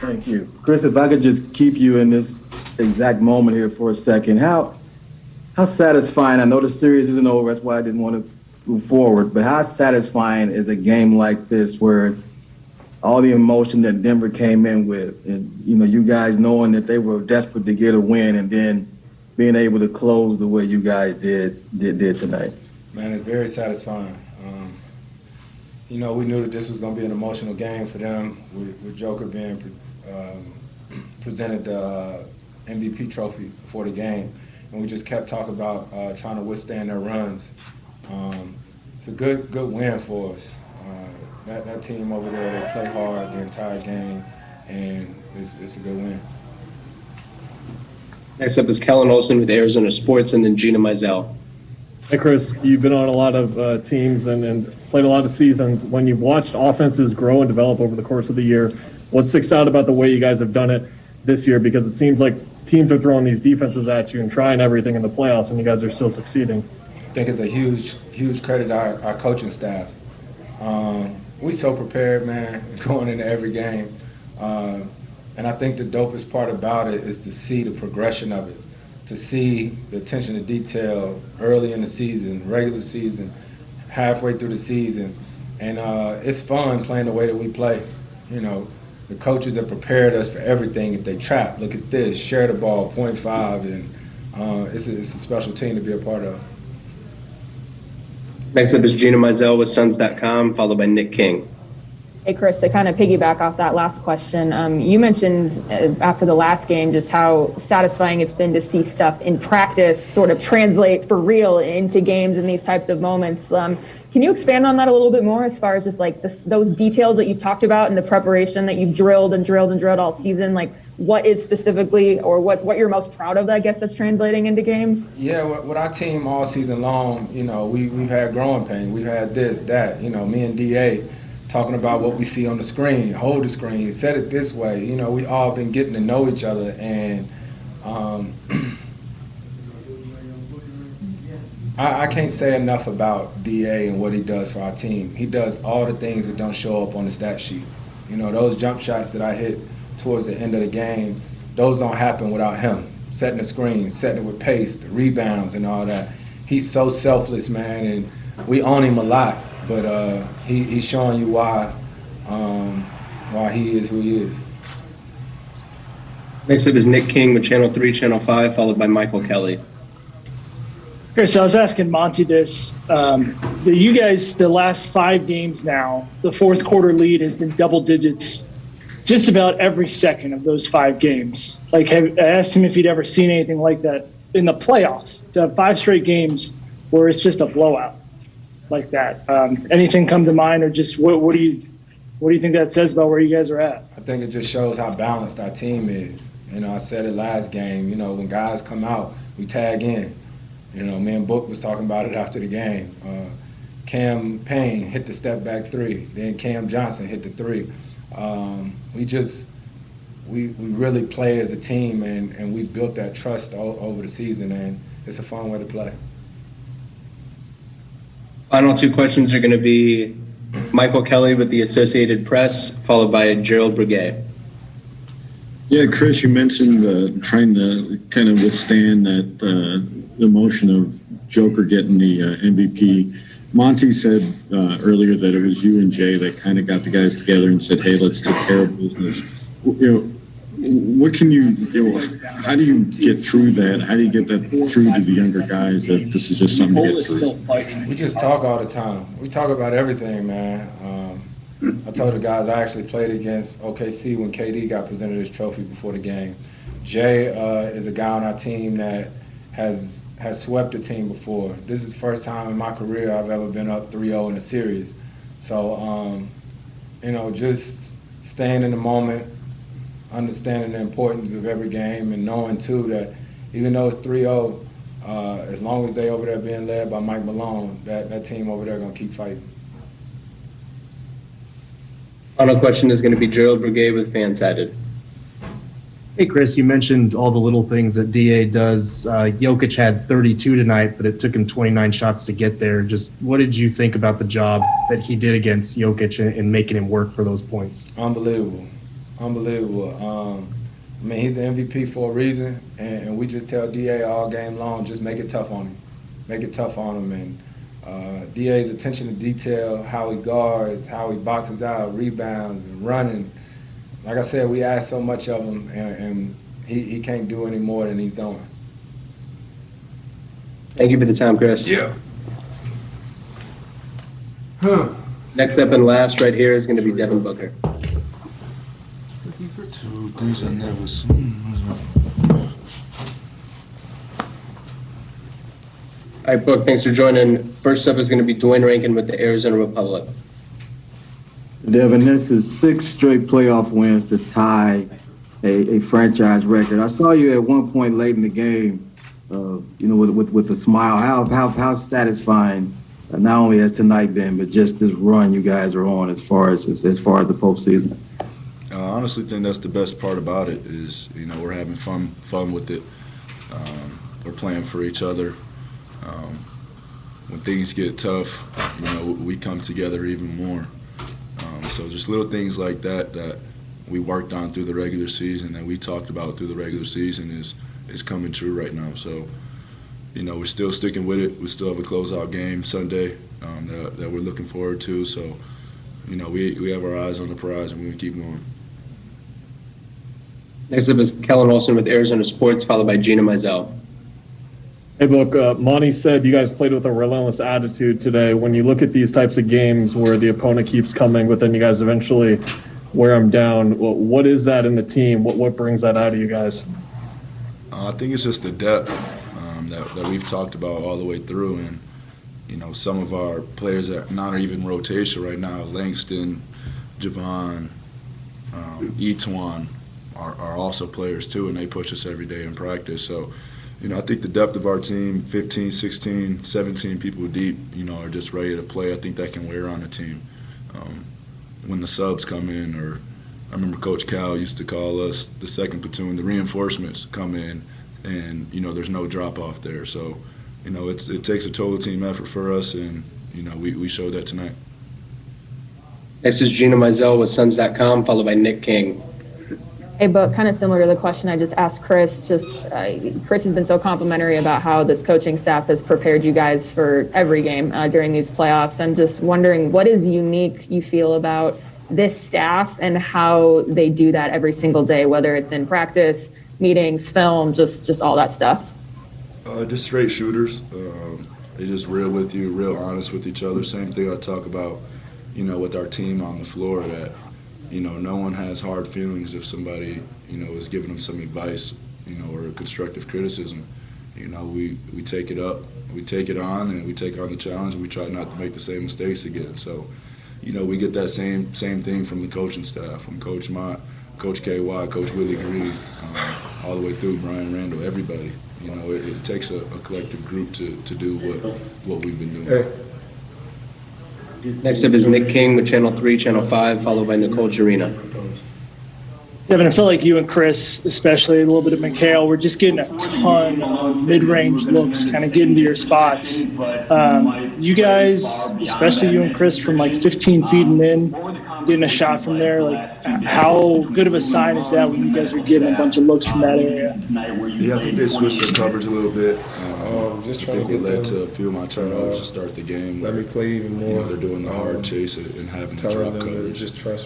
Thank you. Chris, if I could just keep you in this exact moment here for a second. How satisfying, I know the series isn't over, that's why I didn't want to move forward, but how satisfying is a game like this where all the emotion that Denver came in with and, you guys knowing that they were desperate to get a win and then being able to close the way you guys did tonight? Man, it's very satisfying. We knew that this was going to be an emotional game for them with Joker being presented the MVP trophy before the game. And we just kept talking about trying to withstand their runs. It's a good win for us. That team over there, they play hard the entire game, and it's a good win. Next up is Kellen Olson with Arizona Sports, and then Gina Mizell. Hey, Chris, you've been on a lot of teams and played a lot of seasons. When you've watched offenses grow and develop over the course of the year, what sticks out about the way you guys have done it this year? Because it seems like teams are throwing these defenses at you and trying everything in the playoffs, and you guys are still succeeding. I think it's a huge credit to our coaching staff. We so prepared, man, going into every game. And I think the dopest part about it is to see the progression of it, to see the attention to detail early in the season, regular season, halfway through the season. And it's fun playing the way that we play. The coaches have prepared us for everything. If they trap, look at this, share the ball, 0.5, and it's a special team to be a part of. Next up is Gina Mizell with Suns.com, followed by Nick King. Hey, Chris, to kind of piggyback off that last question, you mentioned after the last game just how satisfying it's been to see stuff in practice sort of translate for real into games in these types of moments. Can you expand on that a little bit more as far as just like those details that you've talked about and the preparation that you've drilled all season? Like what is specifically or what you're most proud of, I guess, that's translating into games? Yeah, with our team all season long, we've had growing pain. We've had this, that, me and DA talking about what we see on the screen, hold the screen, set it this way. We all been getting to know each other, and I can't say enough about DA and what he does for our team. He does all the things that don't show up on the stat sheet. Those jump shots that I hit towards the end of the game, those don't happen without him. Setting the screen, setting it with pace, the rebounds and all that. He's so selfless, man, and we own him a lot. But he's showing you why he is who he is. Next up is Nick King with Channel 3, Channel 5, followed by Michael Kelly. Chris, I was asking Monty this. You guys, the last 5 games now, the fourth quarter lead has been double digits just about every second of those 5 games. I asked him if he'd ever seen anything like that in the playoffs, to have 5 straight games where it's just a blowout like that. Anything come to mind, or just what do you think that says about where you guys are at? I think it just shows how balanced our team is. I said it last game. When guys come out, we tag in. Me and Book was talking about it after the game. Cam Payne hit the step back 3. Then Cam Johnson hit the 3. We really play as a team, and we built that trust over the season, and it's a fun way to play. Final 2 questions are going to be Michael Kelly with the Associated Press, followed by Gerald Briguet. Yeah, Chris, you mentioned trying to kind of withstand that emotion of Joker getting the MVP. Monty said earlier that it was you and Jay that kind of got the guys together and said, hey, let's take care of business. What can how do you get through that? How do you get that through to the younger guys that this is just something to get through? We just talk all the time. We talk about everything, man. I told the guys I actually played against OKC when KD got presented his trophy before the game. Jay is a guy on our team that has swept the team before. This is the first time in my career I've ever been up 3-0 in a series. So, just staying in the moment, understanding the importance of every game, and knowing, too, that even though it's 3-0, as long as they over there being led by Mike Malone, that team over there going to keep fighting. Final question is going to be Gerald Briguet with Fansided. Hey, Chris, you mentioned all the little things that DA does. Jokic had 32 tonight, but it took him 29 shots to get there. Just what did you think about the job that he did against Jokic in making him work for those points? Unbelievable. Unbelievable. I mean, he's the MVP for a reason, and we just tell DA all game long, just make it tough on him. Make it tough on him. And DA's attention to detail, how he guards, how he boxes out, rebounds, and running. Like I said, we ask so much of him, and he can't do any more than he's doing. Thank you for the time, Chris. Yeah. Next up and last right here is going to be Devin Booker. Two things I never seen. All right, Book, thanks for joining. First up is going to be Dwayne Rankin with the Arizona Republic. Devin, this is 6 straight playoff wins to tie a franchise record. I saw you at one point late in the game, with a smile. How satisfying not only has tonight been, but just this run you guys are on as far as the postseason? I honestly think that's the best part about it is, we're having fun with it. We're playing for each other. When things get tough, we come together even more. So just little things like that we worked on through the regular season, that we talked about through the regular season is coming true right now. So, we're still sticking with it. We still have a closeout game Sunday that we're looking forward to. So, we have our eyes on the prize and we're going to keep going. Next up is Kellen Olson with Arizona Sports, followed by Gina Mizell. Hey, look, Monty said you guys played with a relentless attitude today. When you look at these types of games where the opponent keeps coming, but then you guys eventually wear them down, what is that in the team? What brings that out of you guys? I think it's just the depth that we've talked about all the way through. And, some of our players that not even rotation right now, Langston, Javon, Etuan, are also players too, and they push us every day in practice. So, I think the depth of our team, 15, 16, 17 people deep, are just ready to play. I think that can wear on a team. When the subs come in, or I remember Coach Cal used to call us the second platoon, the reinforcements come in, and, there's no drop-off there. So, it takes a total team effort for us, and, we showed that tonight. Next is Gina Mizell with Suns.com, followed by Nick King. Hey, but kind of similar to the question I just asked Chris, Chris has been so complimentary about how this coaching staff has prepared you guys for every game during these playoffs. I'm just wondering, what is unique you feel about this staff and how they do that every single day, whether it's in practice, meetings, film, just all that stuff? Just straight shooters. They're just real with you, real honest with each other. Same thing I talk about, with our team on the floor, that no one has hard feelings if somebody, is giving them some advice, or constructive criticism. We take it up, we take it on, and we take on the challenge, and we try not to make the same mistakes again. So, we get that same thing from the coaching staff, from Coach Mott, Coach KY, Coach Willie Green, all the way through Brian Randall, everybody. It takes a collective group to do what we've been doing. Next up is Nick King with Channel 3, Channel 5, followed by Nicole Jarina. Devin, I feel like you and Chris, especially a little bit of Mikhail, we're just getting a ton of mid-range looks, kind of getting to your spots. You guys, especially you and Chris, from like 15 feet and in, getting a shot from there, like how good of a sign is that when you guys are getting a bunch of looks from that area? Yeah, I think they switched their coverage a little bit. Just I trying think to it get led them, to a few of my turnovers to start the game. let me play even more. They're doing the hard chase and having to telling drop them to coverage. just trust